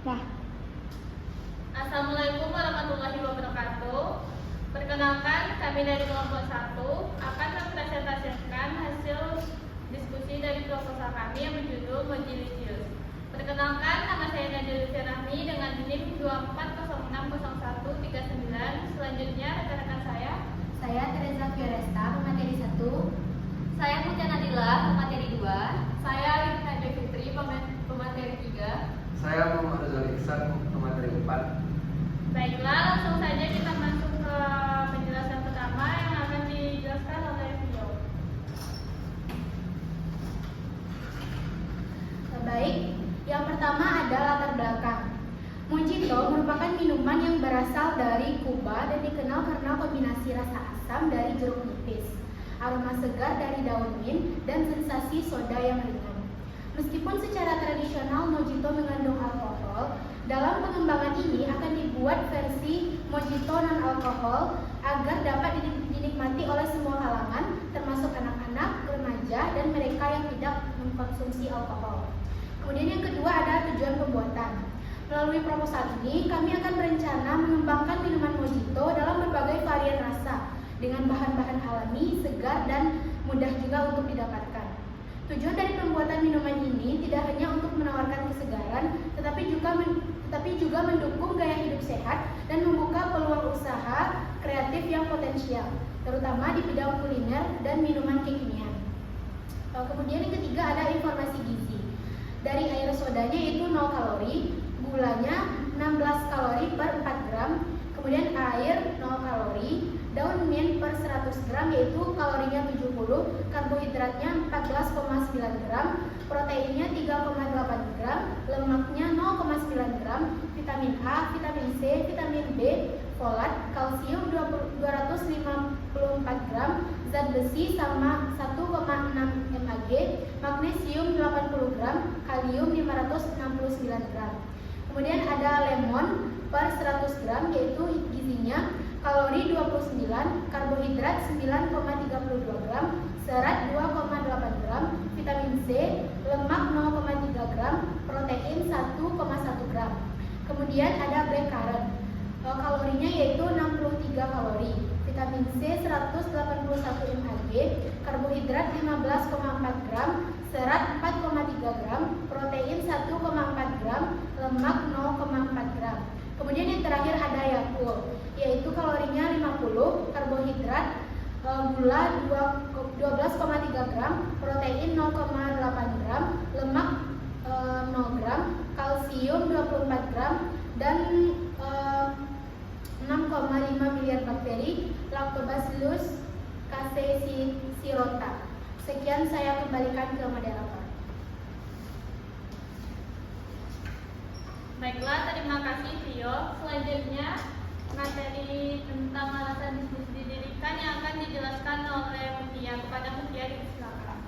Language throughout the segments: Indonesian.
Nah, Assalamualaikum warahmatullahi wabarakatuh. Perkenalkan, kami dari kelompok 1 akan mempresentasikan hasil diskusi dari proposal kami yang berjudul Mojilisius. Perkenalkan, nama saya Nadia Lutfi Rahmi dengan NIM 24060139. Selanjutnya rekan-rekan saya Teresa Fioresta, pemateri 1. Saya Putri Nadila, pemateri 2. Saya Lina Fitri, pemateri 3. Saya Muhammad Rizal Ihsan, pemateri 4. Baiklah, langsung saja kita masuk ke penjelasan pertama yang akan dijelaskan oleh Vio. Baik, yang pertama ada latar belakang. Mojito merupakan minuman yang berasal dari Kuba dan dikenal karena kombinasi rasa asam dari jeruk nipis, aroma segar dari daun mint, dan sensasi soda yang ringan. Meskipun secara tradisional mojito mengandung alkohol, dalam pengembangan ini akan dibuat versi mojito non-alkohol agar dapat dinikmati oleh semua kalangan, termasuk anak-anak, remaja, dan mereka yang tidak mengkonsumsi alkohol. Kemudian yang kedua ada tujuan pembuatan. Melalui proposal ini, kami akan berencana mengembangkan minuman mojito dalam berbagai varian rasa dengan bahan-bahan alami, segar, dan mudah juga untuk didapatkan. Tujuan dari pembuatan minuman ini tidak hanya untuk menawarkan kesegaran, tetapi juga mendukung gaya hidup sehat dan membuka peluang usaha kreatif yang potensial, terutama di bidang kuliner dan minuman kekinian. Kemudian yang ketiga ada informasi gizi. Dari air sodanya itu 0 kalori, gulanya 16 kalori per 4 gram, kemudian air 0 kalori, daun mint per 100 gram yaitu kalorinya 70, karbohidratnya 14,9 gram, proteinnya 3,8 gram, lemaknya 0,9 gram, vitamin A, vitamin C, vitamin B, folat, kalsium 254 gram, zat besi sama 1,6 mg, magnesium 80 gram, kalium 569 gram. Kemudian ada lemon per 100 gram yaitu gizinya kalori 29, karbohidrat 9,32 gram, serat 2,8 gram, vitamin C, lemak 0,3 gram, protein 1,1 gram. Kemudian ada blackcurrant. Kalorinya yaitu 63 kalori, vitamin C 181 mg, karbohidrat 15,4 gram, serat 4,3 gram, protein 1,4 gram, lemak 0,4 gram. Kemudian yang terakhir ada Yakult, yaitu kalorinya 50, karbohidrat gula 12,3 gram, protein 0,8 gram, lemak 0 gram, kalsium 24 gram, dan 6,5 miliar bakteri Lactobacillus casei-shirota. Sekian, saya kembalikan ke moderator. Baiklah, terima kasih Vio. Selanjutnya materi tentang alasan diskusi didirikan yang akan dijelaskan oleh Mutia. Kepada Mutia disilakan.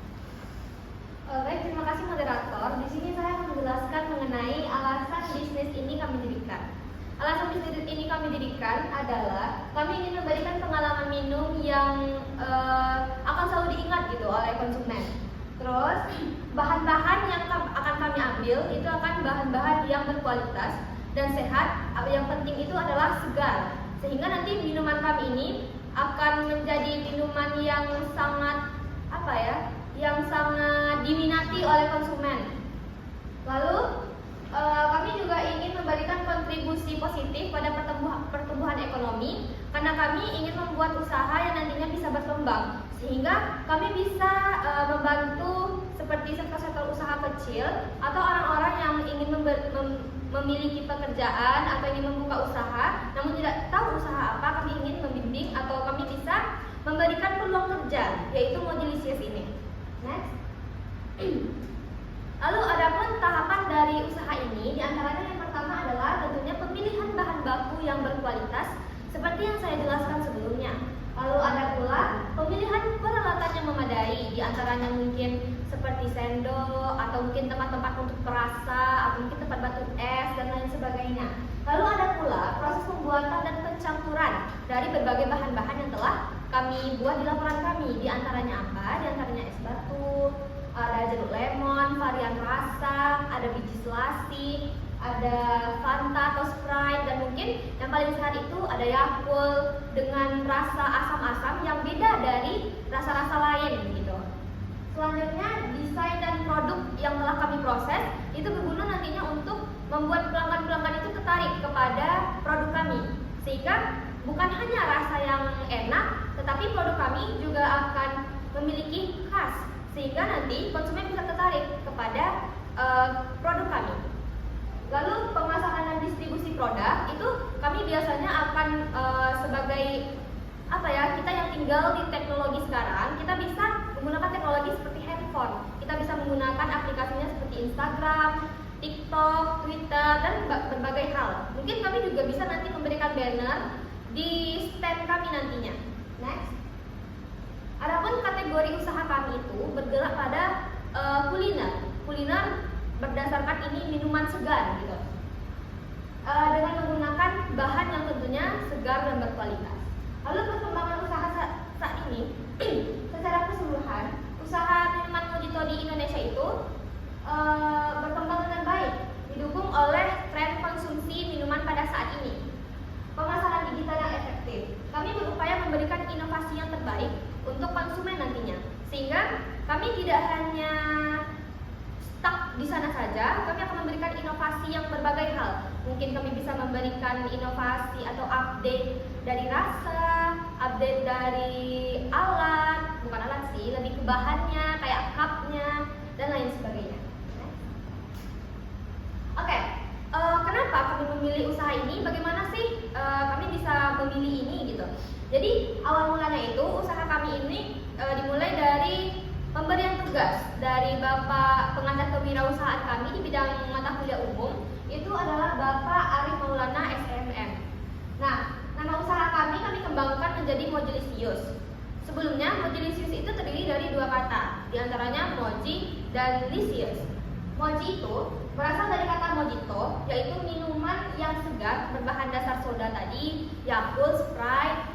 Baik, terima kasih moderator. Di sini saya akan menjelaskan mengenai alasan bisnis ini kami dirikan. Alasan bisnis ini kami dirikan adalah kami ingin memberikan pengalaman minum yang akan selalu diingat gitu oleh konsumen. Terus bahan-bahan yang akan kami ambil itu akan bahan-bahan yang berkualitas dan sehat. Yang penting itu adalah segar, sehingga nanti minuman kami ini akan menjadi minuman yang sangat yang sangat diminati oleh konsumen. Lalu kami juga ingin memberikan kontribusi positif pada pertumbuhan ekonomi karena kami ingin membuat usaha yang nantinya bisa berkembang, sehingga kami bisa membantu seperti sektor-sektor usaha kecil atau orang-orang yang ingin memiliki pekerjaan atau ingin membuka usaha namun tidak tahu usaha apa. Kami ingin membimbing atau kami bisa memberikan peluang kerja, yaitu Mojilisius ini. Next. Lalu adapun tahapan dari usaha ini, diantaranya yang pertama adalah tentunya pemilihan bahan baku yang berkualitas seperti yang saya jelaskan sebelumnya. Lalu ada pula pemilihan peralatan yang memadai, diantaranya mungkin seperti sendok atau mungkin tempat-tempat untuk perasa atau mungkin tempat batu es dan lain sebagainya. Lalu ada pula proses pembuatan dan pencampuran dari berbagai bahan-bahan yang telah kami buat di laporan kami, diantaranya apa? Diantaranya es batu, ada jeruk lemon, varian rasa, ada biji selasi, ada Fanta atau Sprite, dan mungkin yang paling sehat itu ada Yakult dengan rasa asam-asam yang beda dari rasa-rasa lain gitu. Selanjutnya, desain dan produk yang telah kami proses itu berguna nantinya untuk membuat pelanggan-pelanggan itu tertarik kepada produk kami, sehingga bukan hanya rasa yang enak, tetapi produk kami juga akan memiliki khas, sehingga nanti konsumen bisa tertarik kepada produk kami. Lalu pemasaran dan distribusi produk itu kami biasanya akan sebagai kita yang tinggal di teknologi sekarang, kita bisa menggunakan teknologi seperti handphone. Kita bisa menggunakan aplikasinya seperti Instagram, TikTok, Twitter, dan berbagai hal. Mungkin kami juga bisa nanti memberikan banner di stand kami nantinya. Next. Adapun kategori usaha kami itu bergerak pada kuliner. Kuliner berdasarkan ini minuman segar gitu. Dengan menggunakan bahan yang tentunya segar dan berkualitas. Lalu perkembangan usaha saat ini, secara keseluruhan, usaha minuman mojito di Indonesia itu berkembang dengan baik, didukung oleh tren konsumsi minuman pada saat ini. Pemasaran digital yang efektif, kami berupaya memberikan inovasi yang terbaik untuk konsumen nantinya, sehingga kami tidak hanya stuck di sana saja, kami akan memberikan inovasi yang berbagai hal. Mungkin kami bisa memberikan inovasi atau update dari rasa, update dari alat, bukan alat sih, lebih ke bahannya, kayak cupnya, dan lain sebagainya. Oke, kenapa kami memilih usaha ini? Bagaimana sih kami bisa memilih ini gitu? Jadi awal mulanya itu usaha kami ini dimulai dari pemberian tugas dari Bapak pengajar kewirausahaan kami di bidang mata kuliah umum, itu adalah Bapak Arif Maulana SMM. Nah, nama usaha kami kembangkan menjadi Mojilisius. Sebelumnya Mojilisius itu terdiri dari dua kata, diantaranya moji dan lisius. Moji itu berasal dari kata mojito, yaitu minuman yang segar berbahan dasar soda tadi, Yakult, Sprite,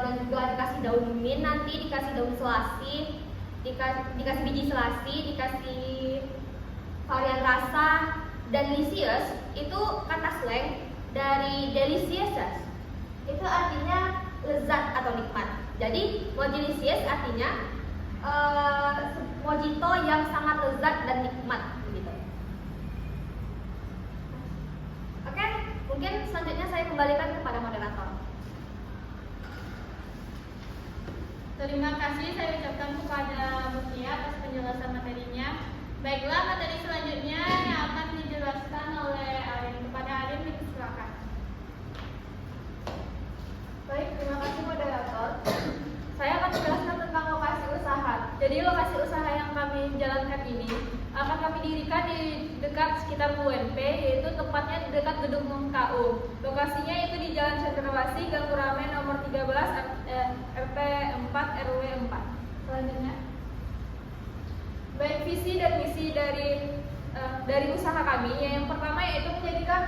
dan juga dikasih daun mint, nanti dikasih daun selasih, dikasih biji selasih, dikasih varian rasa. Dan lisius itu kata slang dari delicious, itu artinya lezat atau nikmat. Jadi mojilisius artinya mojito yang sangat lezat dan nikmat begitu. Oke, mungkin selanjutnya saya kembalikan kepada moderator. Terima kasih saya ucapkan kepada Mutia atas penjelasan materinya. Baiklah, materi selanjutnya yang akan dijelaskan oleh Arin. Kepada Arin, silakan. Baik, terima kasih moderator. Saya akan menjelaskan tentang lokasi usaha. Jadi lokasi usaha yang kami jalankan ini akan kami dirikan di dekat sekitar UNP, yaitu tepatnya di dekat gedung MKU. Lokasinya itu di Jalan Cendrawasih, Gang Kuramen nomor 13, RT 4 RW 4. Selanjutnya, baik visi dan misi dari usaha kami, yang pertama yaitu menjadikan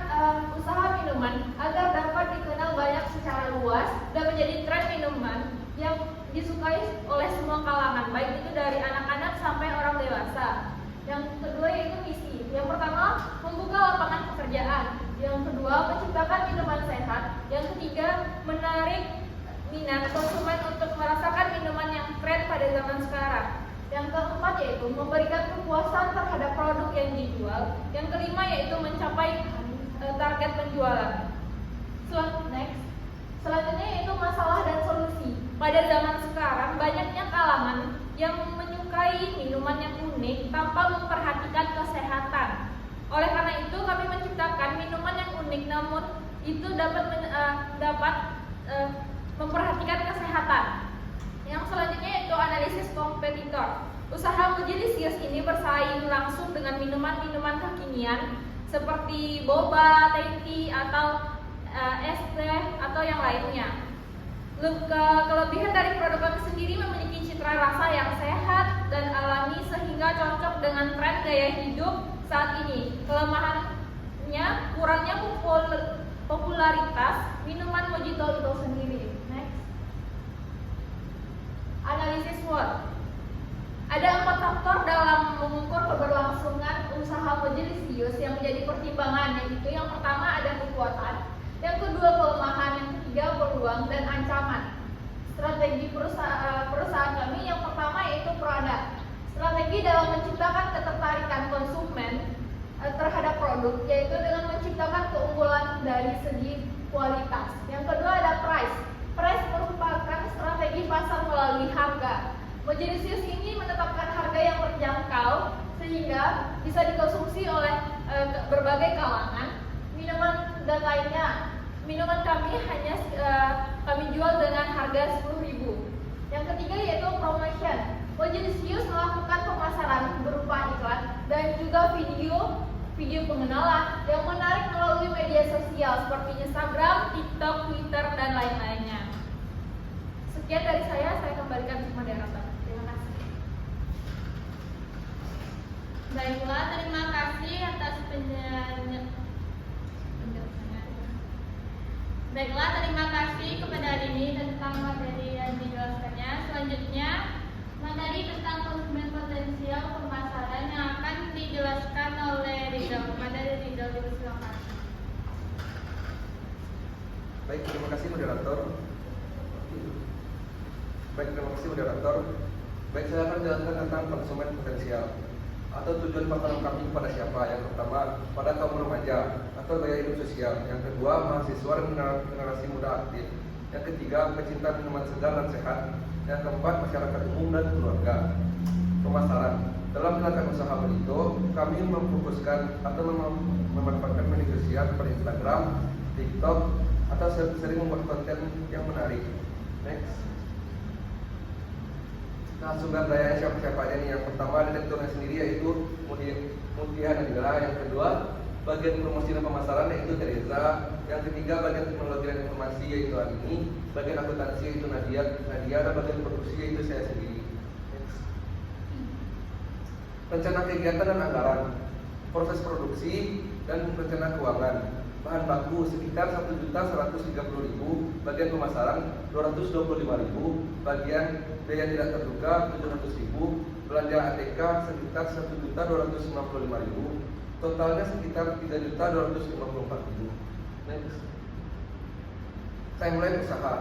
usaha minuman agar dapat dikenal banyak secara luas dan menjadi tren minuman yang disukai oleh semua kalangan, baik itu dari anak-anak sampai orang dewasa. Yang kedua yaitu misi. Yang pertama, membuka lapangan pekerjaan. Yang kedua, menciptakan minuman sehat. Yang ketiga, menarik minat konsumen untuk merasakan minuman yang tren pada zaman sekarang. Yang keempat yaitu memberikan kepuasan terhadap produk yang dijual. Yang kelima yaitu mencapai target penjualan. Selanjutnya yaitu masalah dan solusi. Pada zaman sekarang banyaknya kalangan yang menyukai minuman yang unik tanpa memperhatikan kesehatan. Oleh karena itu kami menciptakan minuman yang unik, namun itu dapat memperhatikan kesehatan. Yang selanjutnya yaitu analisis kompetitor. Usaha Mojilisius ini bersaing langsung dengan minuman-minuman kekinian seperti boba, teh tea, atau es teh atau yang lainnya. Kelebihan dari produk kami sendiri memiliki citra rasa yang sehat dan alami sehingga cocok dengan tren gaya hidup saat ini. Kelemahannya kurangnya popularitas minuman mojito itu sendiri. Next. Analisis SWOT. Ada 4 faktor dalam mengukur keberlangsungan usaha Mojilisius yang menjadi pertimbangan, yaitu yang pertama ada kekuatan, yang kedua kelemahan, yang ketiga peluang dan ancaman. Strategi perusahaan kami yang pertama yaitu produk. Strategi dalam menciptakan ketertarikan konsumen terhadap produk, yaitu dengan menciptakan keunggulan dari segi kualitas. Yang kedua ada price. Price merupakan strategi pasar melalui harga. Mojilisius ini menetapkan harga yang terjangkau sehingga bisa dikonsumsi oleh berbagai kalangan, minuman dan lainnya. Minuman kami hanya kami jual dengan harga 10.000. Yang ketiga yaitu promotion. Mojilisius melakukan pemasaran berupa iklan dan juga video pengenalan yang menarik melalui media sosial seperti Instagram, TikTok, Twitter, dan lain-lainnya. Sekian dari saya kembalikan ke moderator. Terima kasih. Baiklah, terima kasih atas penjelasannya. Baiklah, terima kasih kepada Rini tentang materi yang dijelaskannya. Selanjutnya, materi tentang konsumen potensial pemasaran yang akan dijelaskan oleh Rizal. Materi Rizal, dipersilakan. Baik, terima kasih moderator. Baik, saya akan jelaskan tentang konsumen potensial atau tujuan pasaran kami kepada siapa. Yang pertama, pada kaum remaja atau gaya hidup sosial. Yang kedua, mahasiswa dan generasi muda aktif. Yang ketiga, pecinta minuman segar dan sehat. Yang keempat, masyarakat umum dan keluarga. Pemasaran. Dalam melakukan usaha Bonito, kami memfokuskan atau memanfaatkan media sosial seperti Instagram, TikTok, atau sering membuat konten yang menarik. Next. Nah, sumber daya siapa aja nih? Yang pertama direkturnya sendiri yaitu Mutia Nadila. Yang kedua, bagian promosi dan pemasaran yaitu Teresa. Yang ketiga, bagian teknologi dan informasi yaitu Ani. Bagian akuntansi yaitu Nadia, dan bagian produksi yaitu saya sendiri. Next. Rencana kegiatan dan anggaran, proses produksi dan rencana keuangan. Bahan baku sekitar 1.130.000, bagian pemasaran 225.000, bagian biaya tidak terduga 700.000, belanja ATK sekitar 1.255.000, totalnya sekitar 3.254.000. Next. Timeline usaha.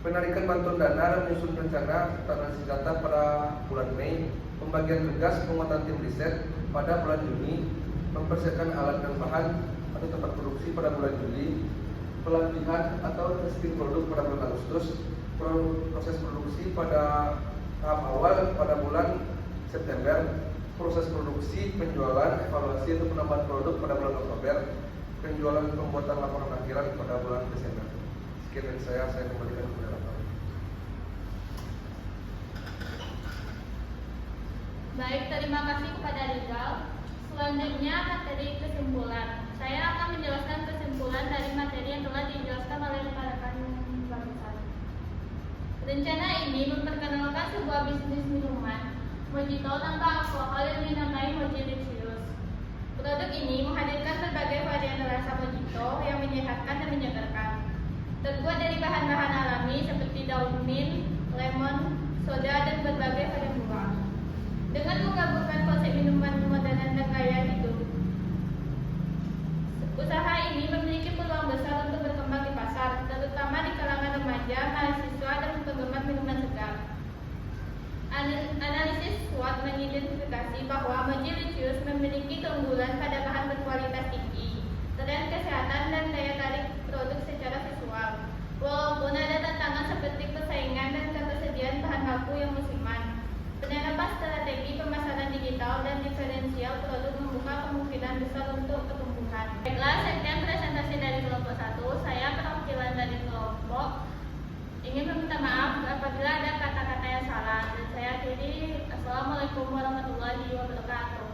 Penarikan bantuan dana dan menyusun rencana analisis data pada bulan Mei, pembagian tugas penguatan tim riset pada bulan Juni, mempersiapkan alat dan bahan atau tempat produksi pada bulan Juli, pelatihan atau testing produk pada bulan Agustus, proses produksi pada tahap awal pada bulan September, proses produksi, penjualan, evaluasi atau penambahan produk pada bulan Oktober, penjualan pembuatan laporan akhiran pada bulan Desember. Sekian dari saya kembalikan kepada Bapak. Baik, terima kasih kepada Rizal. Selanjutnya materi kesimpulan. Saya akan menjelaskan kesimpulan dari materi yang telah dijelaskan oleh rekan-rekan barusan. Rencana ini memperkenalkan sebuah bisnis minuman mojito tanpa alkohol yang dinamai Mojilisius. Produk ini menghadirkan berbagai varian rasa mojito yang menyehatkan dan menyegarkan. Terbuat dari bahan-bahan alami seperti daun mint, lemon, soda, dan berbagai varian buah. Dengan menggabungkan konsep minuman modern dan gaya hidup, usaha ini memiliki peluang besar untuk berkembang di pasar, terutama di kalangan remaja, mahasiswa, dan penggemar minuman segar. Analisis SWOT mengidentifikasi bahwa Mojilisius memiliki keunggulan pada bahan berkualitas tinggi, tren kesehatan, dan daya tarik produk secara visual. Walaupun ada tantangan seperti persaingan dan ketersediaan bahan baku yang musiman, penerapan strategi pemasaran digital dan diferensial produk membuka kemungkinan besar untuk pertumbuhan. Baiklah, sekian presentasi dari kelompok 1. Saya perwakilan dari kelompok ingin meminta maaf apabila ada kata-kata yang salah. Dan saya akhiri, Assalamualaikum warahmatullahi wabarakatuh.